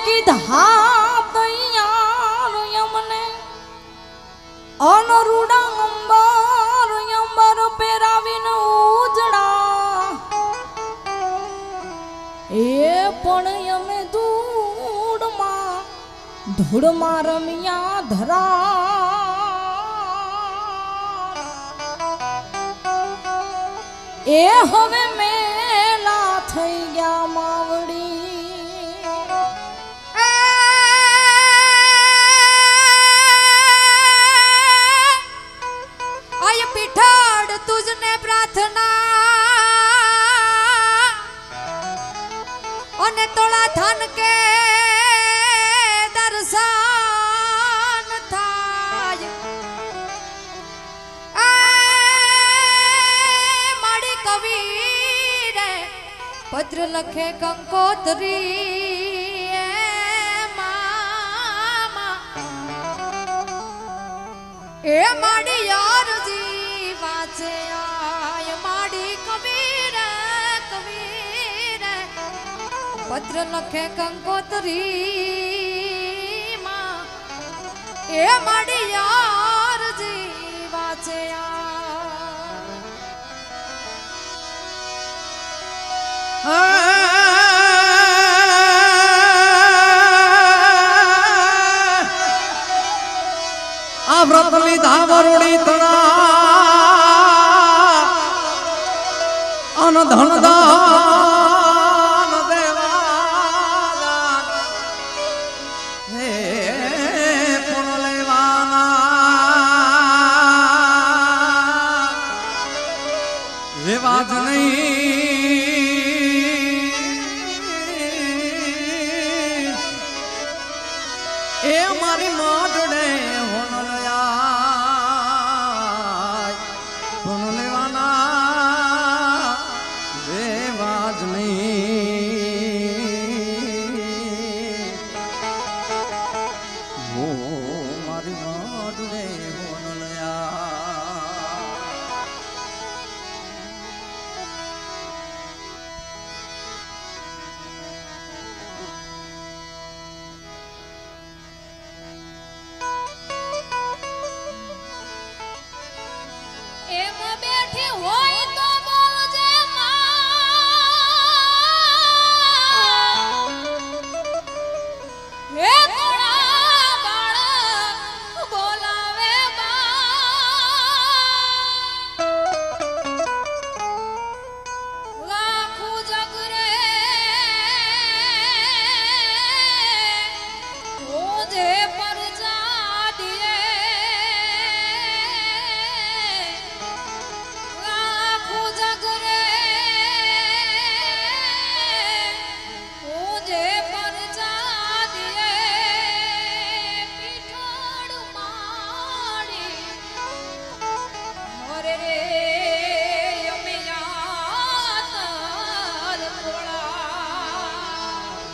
કીધા તૈયાર યમને અનરુડા અંબર પેરાવીને ઉજડા એ પણ યમે ધૂળમાં રમ્યા ધરા એ હવે મેલા થઈ ગયા માવડી આય પીઠાડ તુજને પ્રાર્થના અને તોળા ધન કે દર્શન થાય માડી કવિરે પત્ર લખે કંકોત્રી મામા એ માડી યાર જી વાંચે આય માડી કવિરે પત્ર લખે કંકોત્રી માં એ માડી યાર જી વાંચે આ વ્રત લીધા વરુડી તણા અન ધનદા વાત નહીં એ મારી મોઢડે હોન લેવાના એ વાત નહીં હો મારી મોઢડે હોન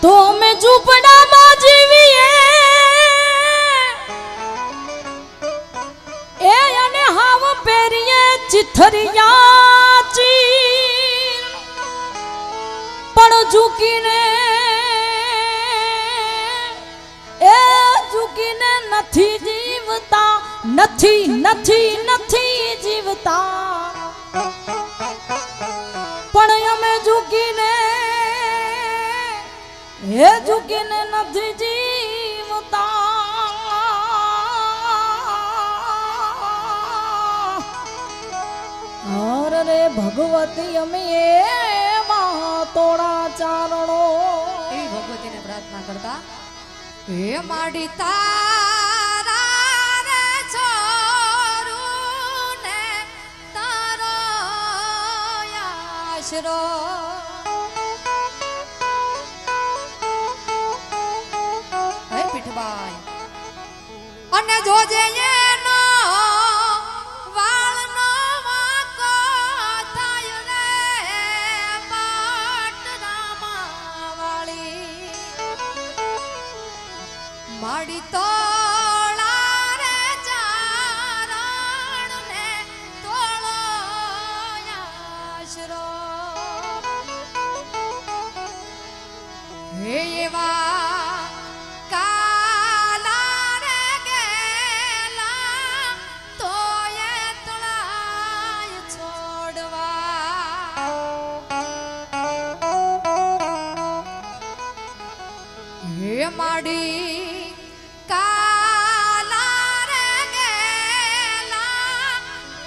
તો અમે ઝૂંપડામાં જીવીએ એ અને હાવ પહેરીએ ચિથરિયા ચીર પણ ઝૂકીને નથી જીવતા નથી જીવતા પણ અમે ઝૂકીને નથી જીવતા અરે રે ભગવતી અમે એમાં તોડા ચારણો એ ભગવતીને પ્રાર્થના કરતા હે માડી તારા રે છોરું ને તારો આશરો અને જોજે એનો વાળનો વાકો થાય રે પાટરામાં વાળી માડી તોળા રે ચારણ ને તોળો આશરો હે એવા માડી કાલા રે ગેલા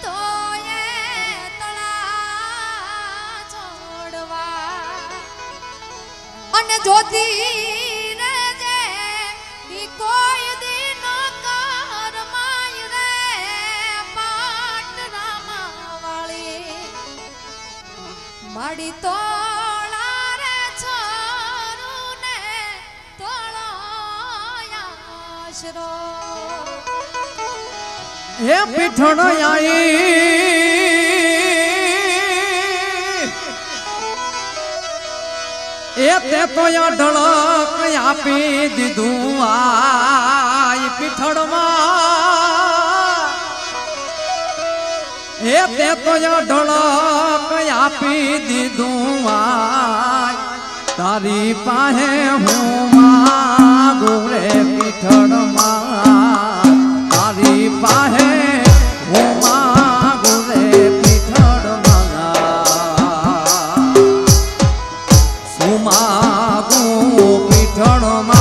તોય તળા છોડવા અને જોતી રે જે ઈ કોઈ દિન કરમાય રે પાટરામાં વાળી માડી તોળા રે છોરું ને તોળો આશરો હે પીઠણ આઈ એ તે તો ઢળક આપી દીધું આય પીઠળમાં એ તે તો ઢળક આપી દીધું આય તારી પાસે હું માગું રે પીઠળમાં તારી પાસે હું માગું રે પીઠળમાં શું માગું પીઠળમાં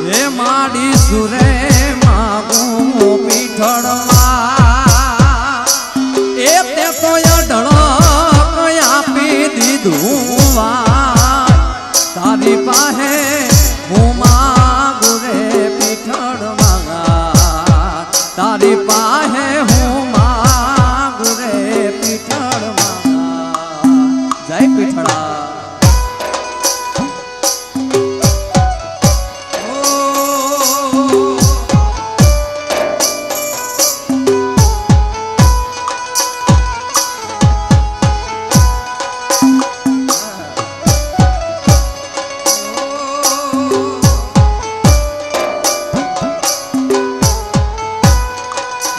હે માડી સુરે માગું પીઠળમાં એ તે તો ઢળક આપી દીધું વા તારી પાસે હું માગું રે પીઠળમાં તારી પાસે હું માગું રે પીઠળમાં જય પીઠળા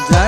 જય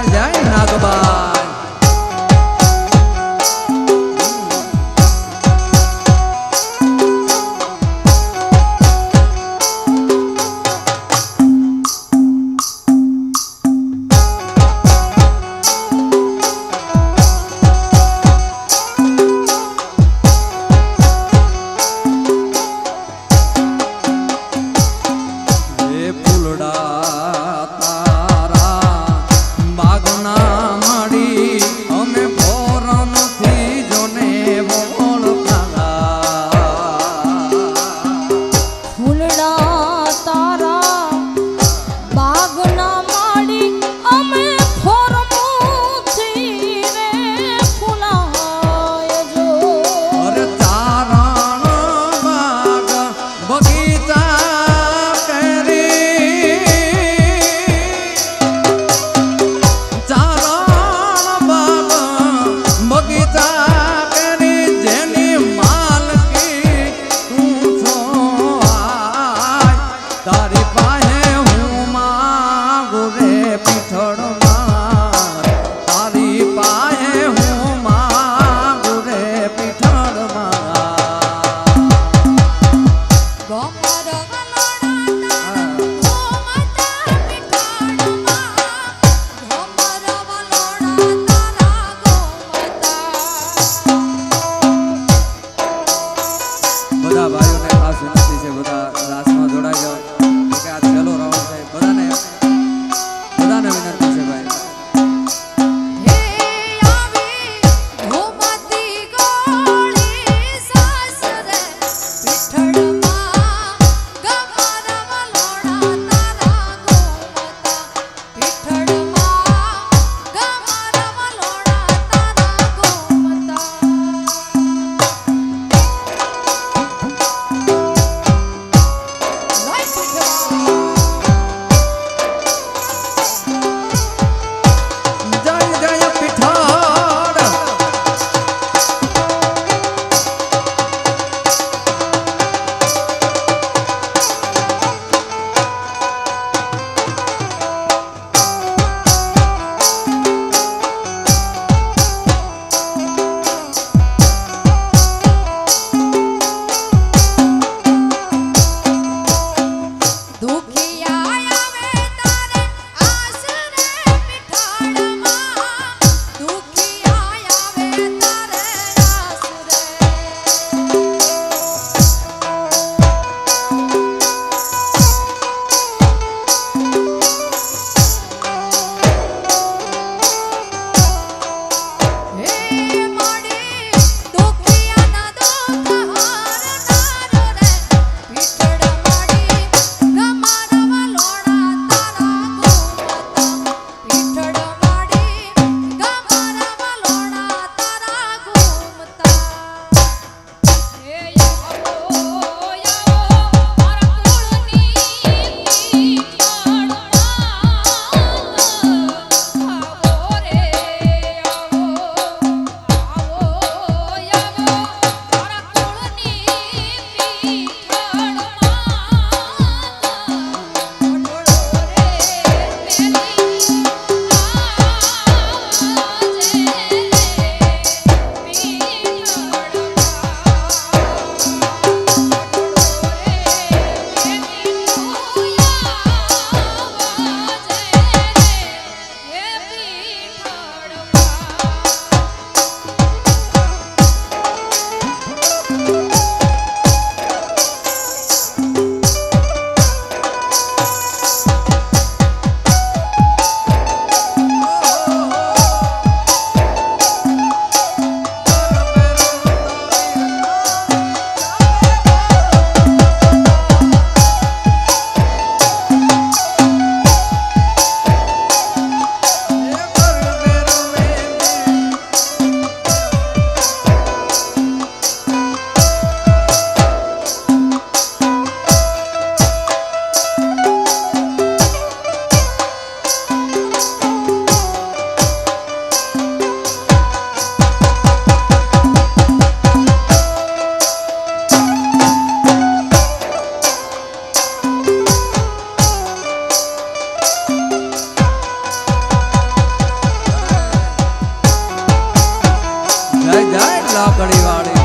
લાકડી વાળી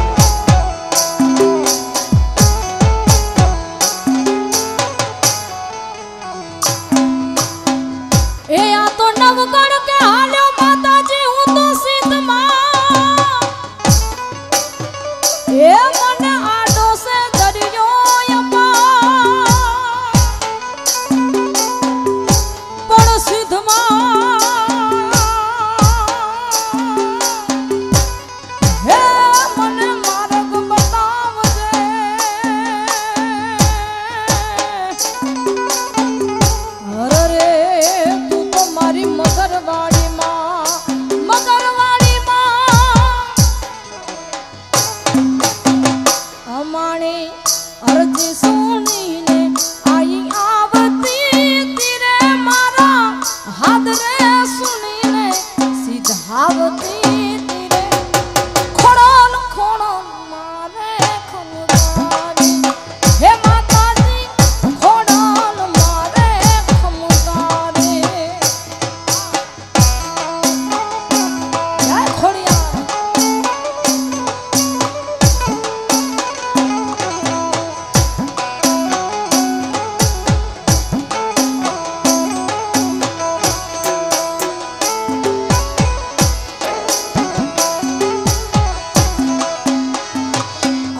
એ આ તો નવગણ કે હાલ્યો માતાજી હું તો સીધમાં એ મને આડો સે દરિયો અપા પણ સીધમાં હે મને માર્ગ બતાવજે અરે તું તો મારી મગરવાડીમાં અમાણી અરજી સુણીને આઈ આવતી તીરે મારા હાથ રે સુણીને સીધાવતી તીરે ખોડલ ખોડલ મારે ખમદારી હે માતાજી ખોડલ મારે ખમદારી જય ખોડિયાર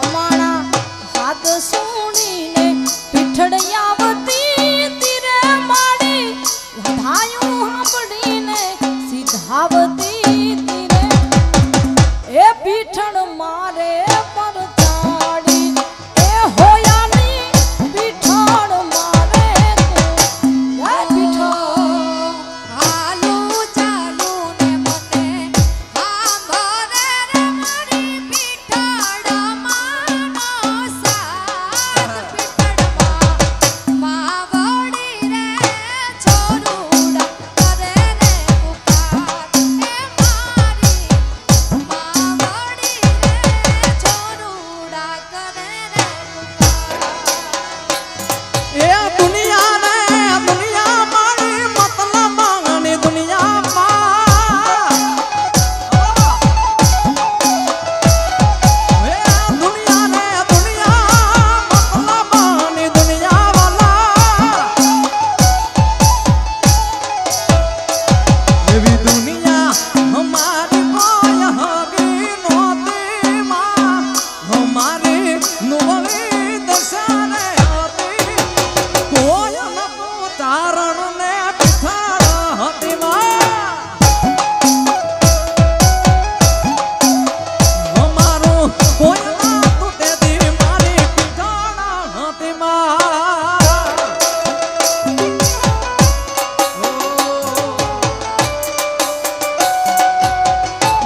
અમાણા હાથ સુણીને પીઠડિયાવતી તીરે માડી વધાયું સાંભળીને સીધાવતી તીરે એ પીઠણ મારે પર ચાડી એ હોયાની પીઠણ મારે તું જય પીઠણ હાલું ચાલું ને મને હાંભરે રે મારી પીઠાડમાંનો સાથ પીઠાડમાં માવડી રે છોરુડા કરે રે પુકાર એ મારી માવડી રે છોરુડા કરે રે પુકાર એ દુનિયા ને દુનિયા મારી મતલબ માંગણી દુનિયામાં એ દુનિયા ને દુનિયા મતલબ માંગણી દુનિયા વાલા એવી દુનિયા હમારી કોઈ હગી નહોતી માં હમારી નુવરી દશાને હતી કોઈ નતું તારણ ને પીઠાડ હતી માં અમારું કોઈ ના તૂટે દી મારી પીઠાડ હતી માં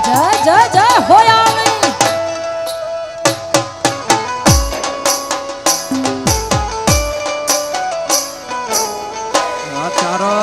જય જય જય હોયાની ચારો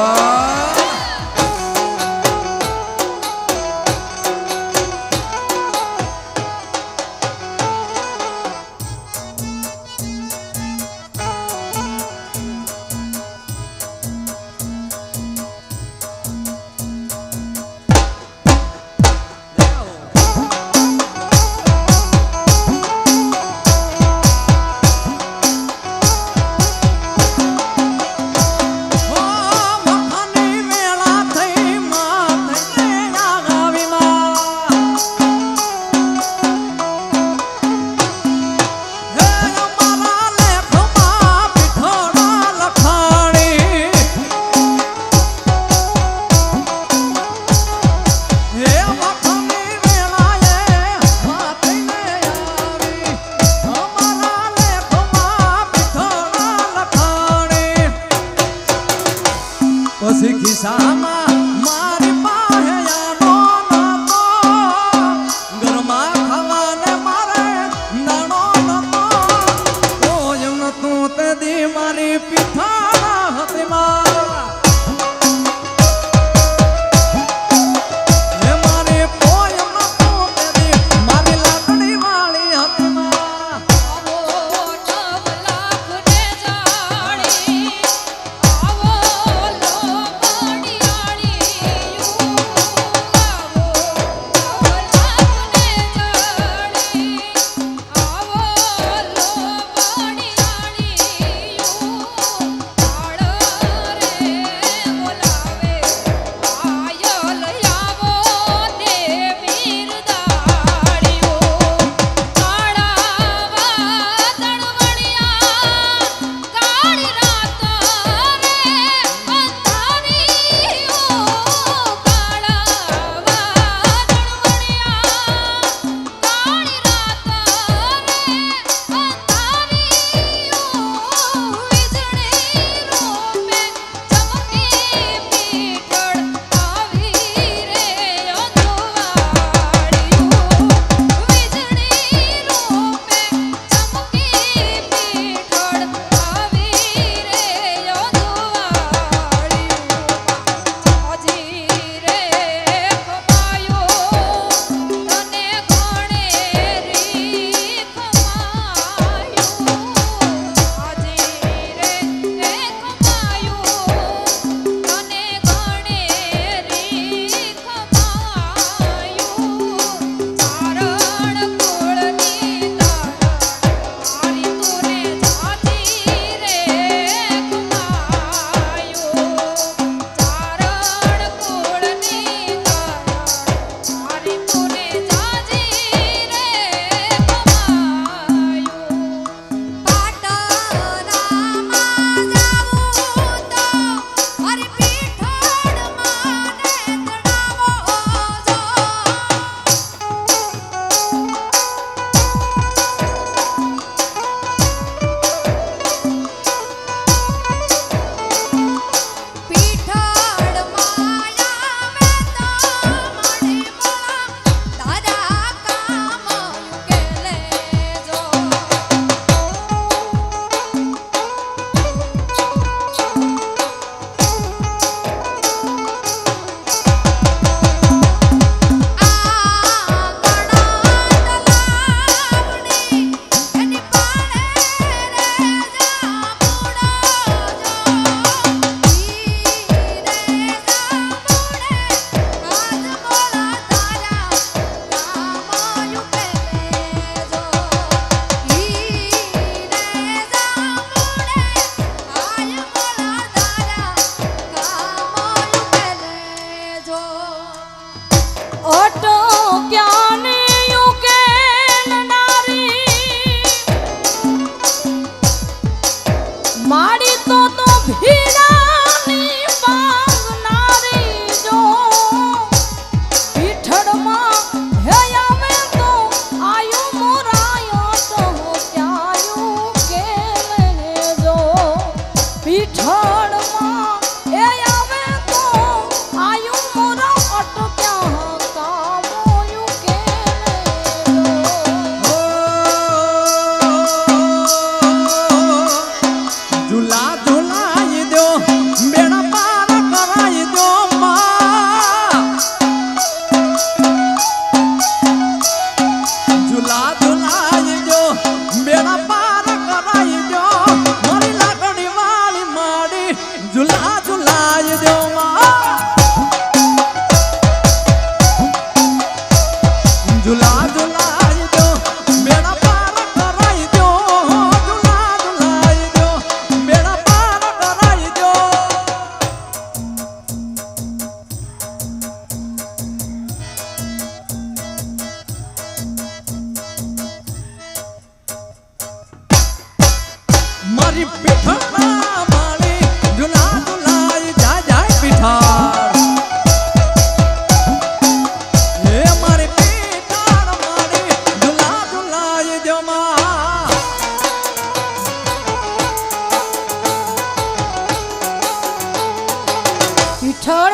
મખાની વેળા થઈ માં થઈને આવી માં હે અમારા લેખમાં પીઠોડા લખાણી હે મખાની વેળાએ માં થઈને આવી અમારા લેખમાં પીઠોડા લખાણી પછી ખિસ્સામાં મારી પાસે આનો નતો ઘરમાં ખાવાને મારે નાનો નતો કોઈ નતું તે દી મારી પીઠાડા હતી માં હે મારી કોઈ નતું તે દી મારી લાકડી વાળી હતી માં આવો 9 લાખ ને જાણી આવો લો બડિયાળી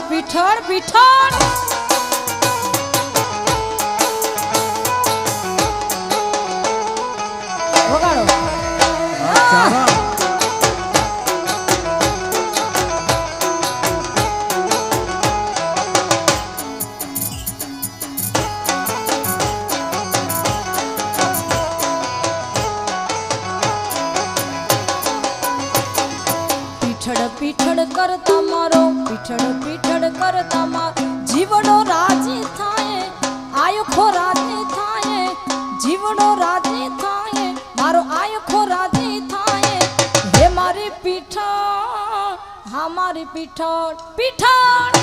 પીઠળ પીઠળ વગાડો. પીઠળ પીઠળ કરતા મારો પીઠળ પીઠળ કરતા મારો જીવડો રાજી થાય આયખો રાજી થાય જીવડો રાજી થાય મારો આયખો રાજી થાય હે મારી પીઠળ હા મારી પીઠળ પીઠળ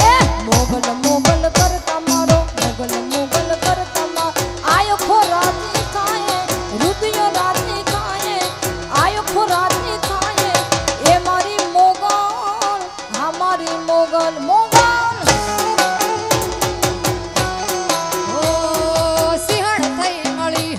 એ મોગલ મોગલ કરતા મારો મોગલ મોગલ કરતા મારો આયખો રાજી થાય રુદિયો રાજી થાય આયખો રાજી થાય એ મારી મોગલ હા મારી મોગલ મોગલ સિંહણ થઈ મળી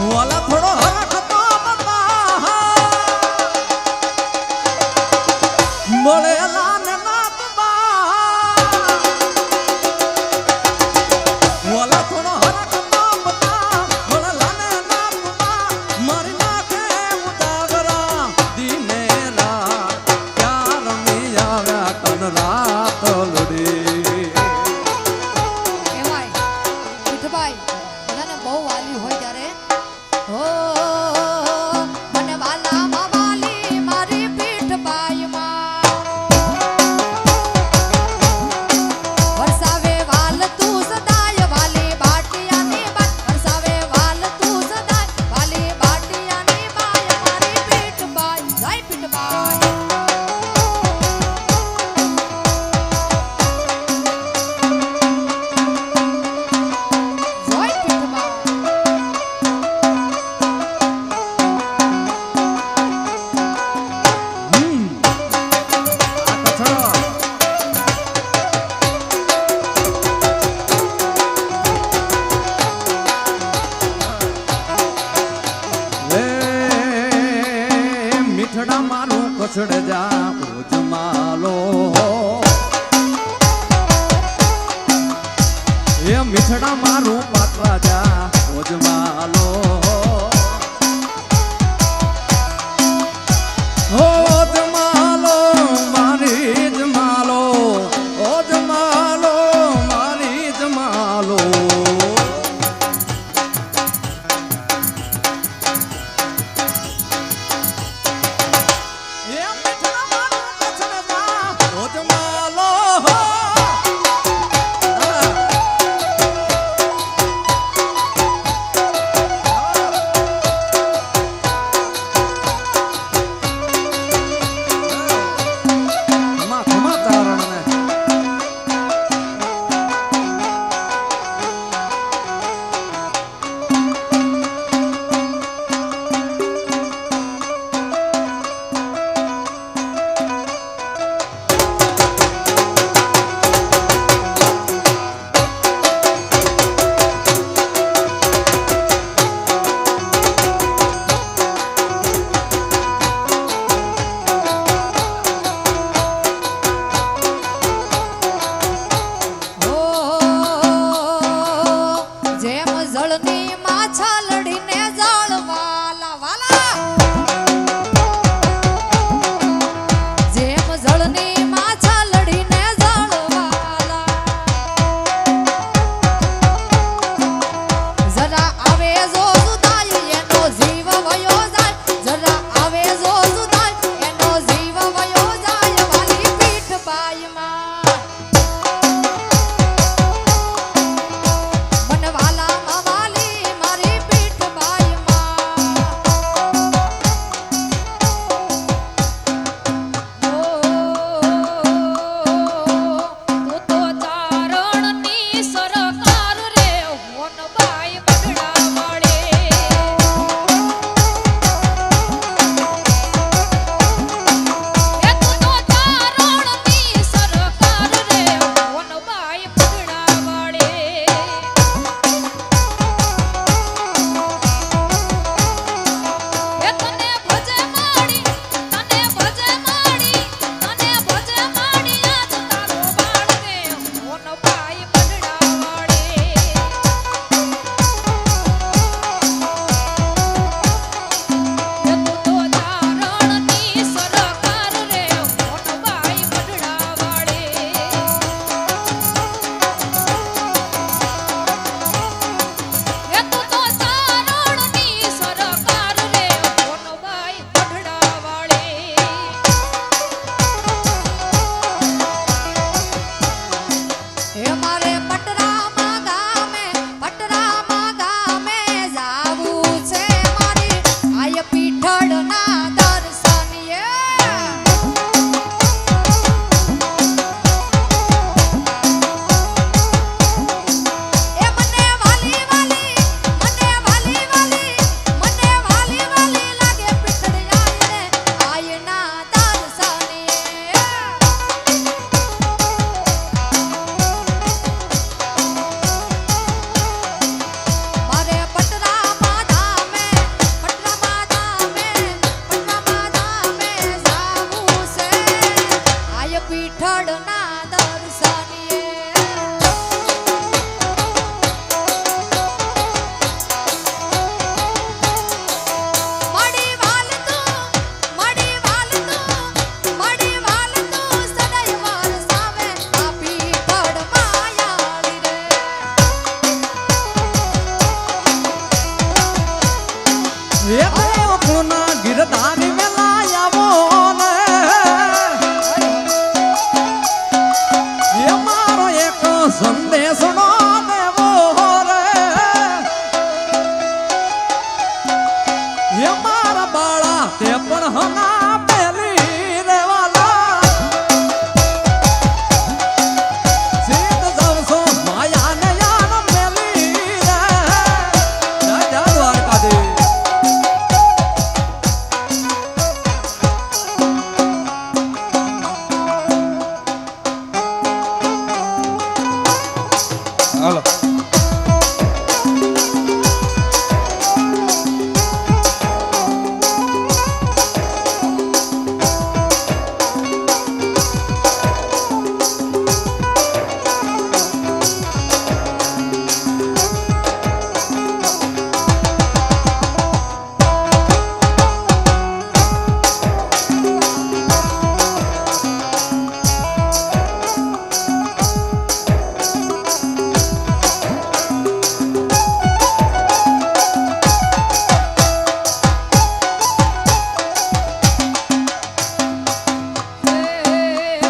વાલા થોડો હરખતો બતા મળેલા ને નાતબા વાલા થોડો હરખતો બતા મળેલા ને નાતબા મારી નાખે ઉદાગરા દિને રાત ક્યાં રમી આવ્યા તન રાત લડી કહેવાય પીઠભાઈ બધાને બહુ વાલી હોય ત્યારે હો મને વાલામાં વાલી મારી પીઠબાઈમાં વરસાવે વાલ તું સદાય વાલી બાટિયાની બાઈ વરસાવે વાલ તું સદાય વાલી બાટિયાની બાઈ મારી પીઠબાઈ જય પીઠબાઈ જય પીઠબાઈ આ કચરો લે મીઠડા મારું કસડ જા ઉજમાલો એ મીઠડા મારું પાત્રા જા ઉજમાલો ઓ જમાલો મારી જમાલો ઓ જમાલો મારી જમાલો એ મીઠડા મારું કસડ જા ઉજમાલો એ દેવકુના ગિરધારી વેલા આવો ને એ મારો એક સંદેશનો દેવો રે એ મારા બાળા તે પણ હના પેલી રેવાલા સીધ જવસો માયા ને યાન મેલી રે જય જય દ્વારકાધીશ હાલો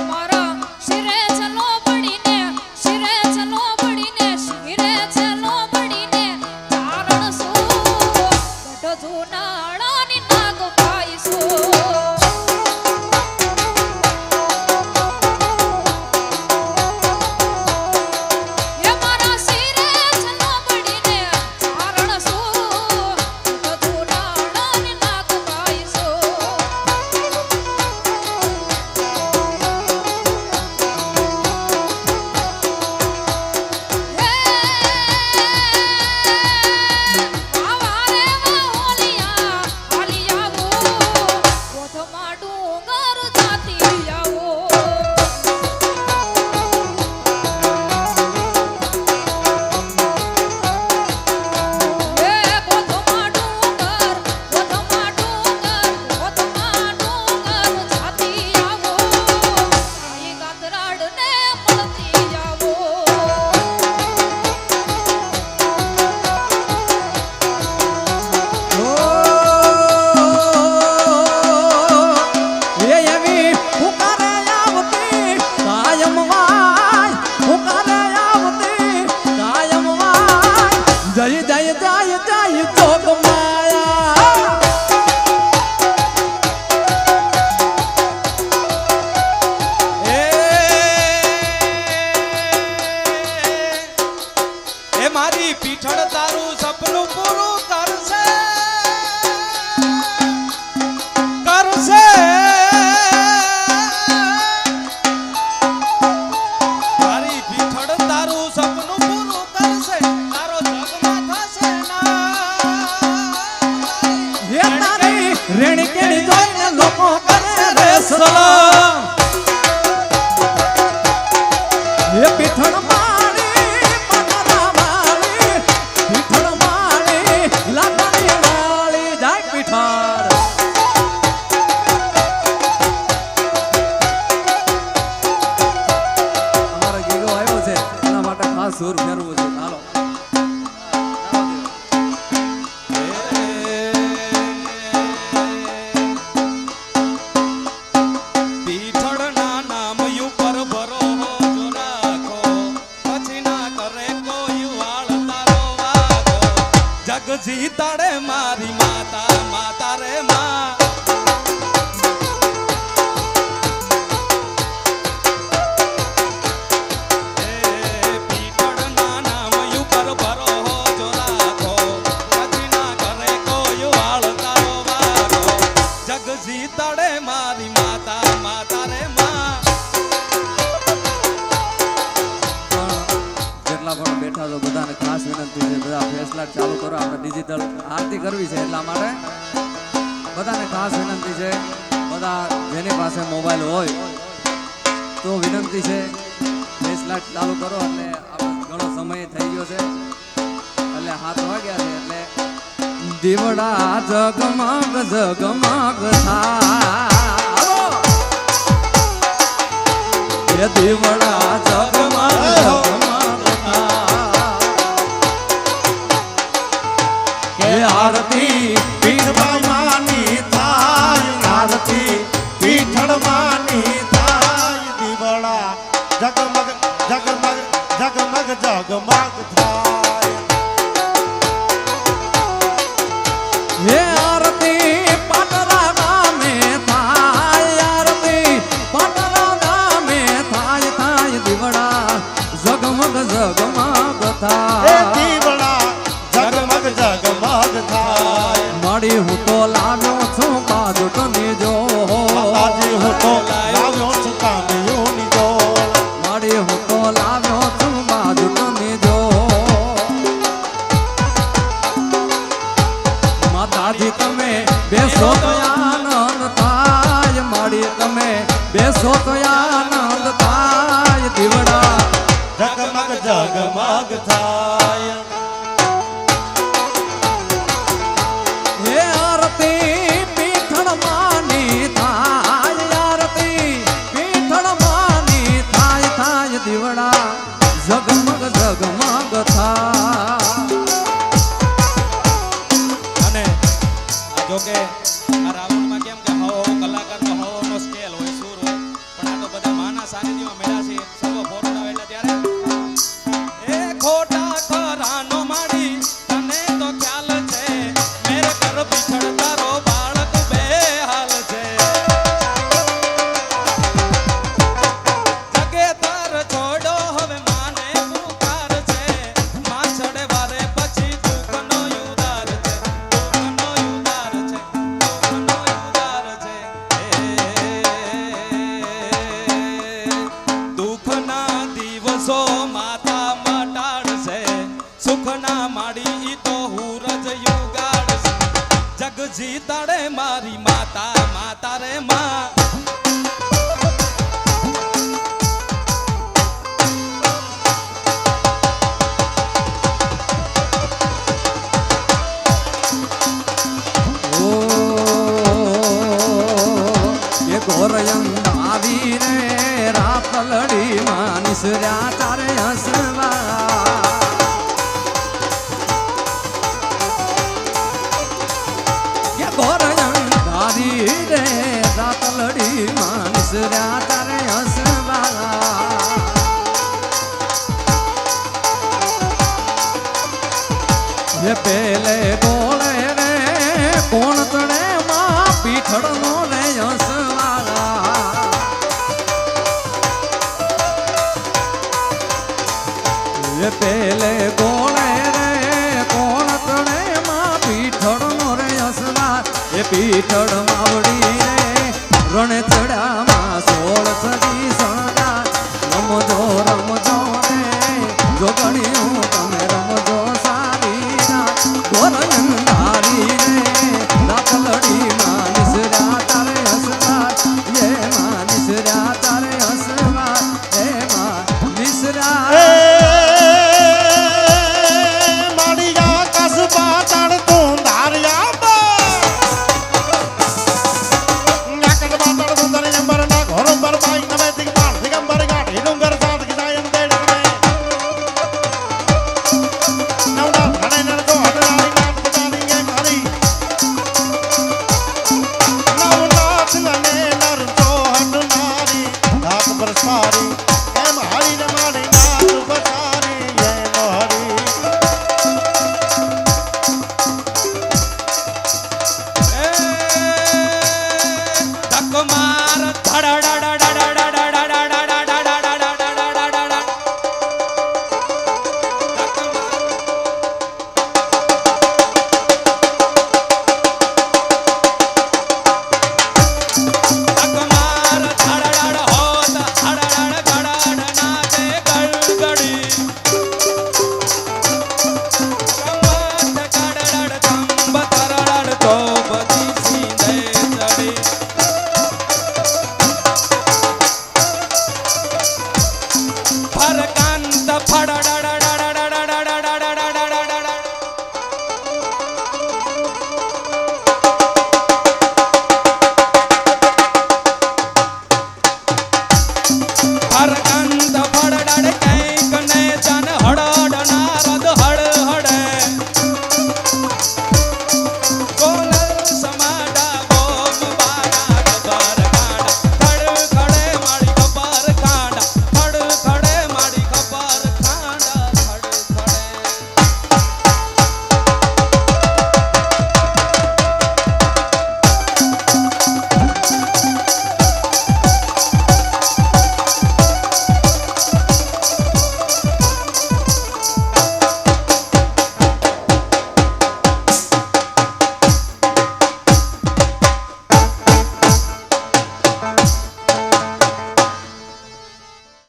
મારા શિરે ચલો પડીને શિરે ચલો પડીને શિરે ચલો પડીને ચારણ સો ગઢ જુનાળાની નાગ પાઈસો એ મારા શિરે ચલો પડીને ચારણ સો ગઢ જુનાળાની નાગ પાઈસો આવારે વાહોલિયા આલિયાવો કોઠમાં ડુંગર જાતી આવો એ કોઠમાં ડુંગર જાતી આવો એ ગાતરાડને મળતી આવો એ એવી પુકારે આવતી કાયમ વાય પુકારે આવતી કાયમ વાય જય જય જય જય જોગ માયા એ મારી પીઠળ તારું સપનું પૂરું કરશે કરશે મારી પીઠળ તારું સપનું પૂરું કરશે તારો જગમાં થશે એ તારી રેણી કેણી જોઈને લોકો કરે રે સલામ એ પીઠળ મારી પગના મારી પીઠળ મારી લાકડી વાળી જાય પીઠળ અમારો ગીગો આવ્યો છે એના માટે ખાસ સુર ફેરવું છે હાલો પીઠળના નામ ઉપર ભરો જો રાખો પછી ના કરે કોઈ વાળ તારો વાગો જગ જીતાડે મારી માતા માતા રે માં પીઠળના નામ ઉપર ભરો જો રાખો પછી ના કરે કોઈ વાળ તારો વાગો જગ જીતાડે મારી માતા માતા રે માં જેટલા પણ બેઠા છો બધાને ખાસ વિનંતી છે બધા ફેસલાટ ચાલુ કરો આપણે ડિજિટલ આરતી કરવી છે એટલા માટે બધાને ખાસ વિનંતી છે બધા જેની પાસે મોબાઈલ હોય તો વિનંતી છે ફેસલાટ ચાલુ કરો એટલે આપણે ઘણો સમય થઈ ગયો છે એટલે 7 વાગ્યા છે એટલે દીવડા જગમગ જગમગ થાવો એ દીવડા જગમગ જગમગ થાવો કે આરતી પીર માડી હું તો લાવ્યો છું બાજુટની જો માતાજી હું તો લાવ્યો છું કામિયોની જોડ. માડી હું તો લાવ્યો છું બાજુટની જો માતાજી તમે બેસો તો આનંદ થાય માડી તમે બેસો તો આનંદ થાય દીવડા જગમગ જગમગ થાય. હે આરતી પીઠળ માની થાય આરતી પીઠળ માની થાય થાય દીવડા જગમગ જગમગ થાય અને આ જો કે આ રાવણમાં કેમ કે હવો કલાકારનો હવોનો સ્કેલ હોય સુર હોય પણ આ તો બધા માના સાનિધ્યમાં મેળા છે સર્વ ફોરન આવે એટલે ત્યારે એ ખોટા કરાનો માડી તને તો ખ્યાલ છે મેરે ઘર પીછળ તારો બાળક બેહાલ છે જગે તાર છોડો હવે માને પુકાર છે માં છડે વારે પછી દુઃખનો યુદાર છે દુઃખનો યુદાર છે દુઃખનો યુદાર છે દુઃખના દિવસો માતા મટાડશે સુખના માડી ઈ તો હુરજ યુગાડશે જગ જીતાડે મારી માતા માતા રે માં ઓ એ ગોરયંગ આવી રે રાત લડી માનિસર્યા તારે હસવા એ ગોરયંગ આવી રે રાત લડી માનિસર્યા તારે હસવા એ પેલે બોલે રે કોણ તણે માં પીઠળ નો રે હસવાલા એ પેલે બોલે રે કોણ તણે માં પીઠળ નો રે હસવા એ પીઠળ માવડી રે રણે ચડામાં 16 સદી સણગા રમજો રમજો રે જોગણીઓ તમે રમજો સારી રાત ગોરયંગારી રે રાત લડી માનિસર્યા તારે હસવા એ માનિસર્યા તારે હસવા એ માનિસર્યા માળિયા કસબા તણ તું ધાર્યા ધક માર ધડડા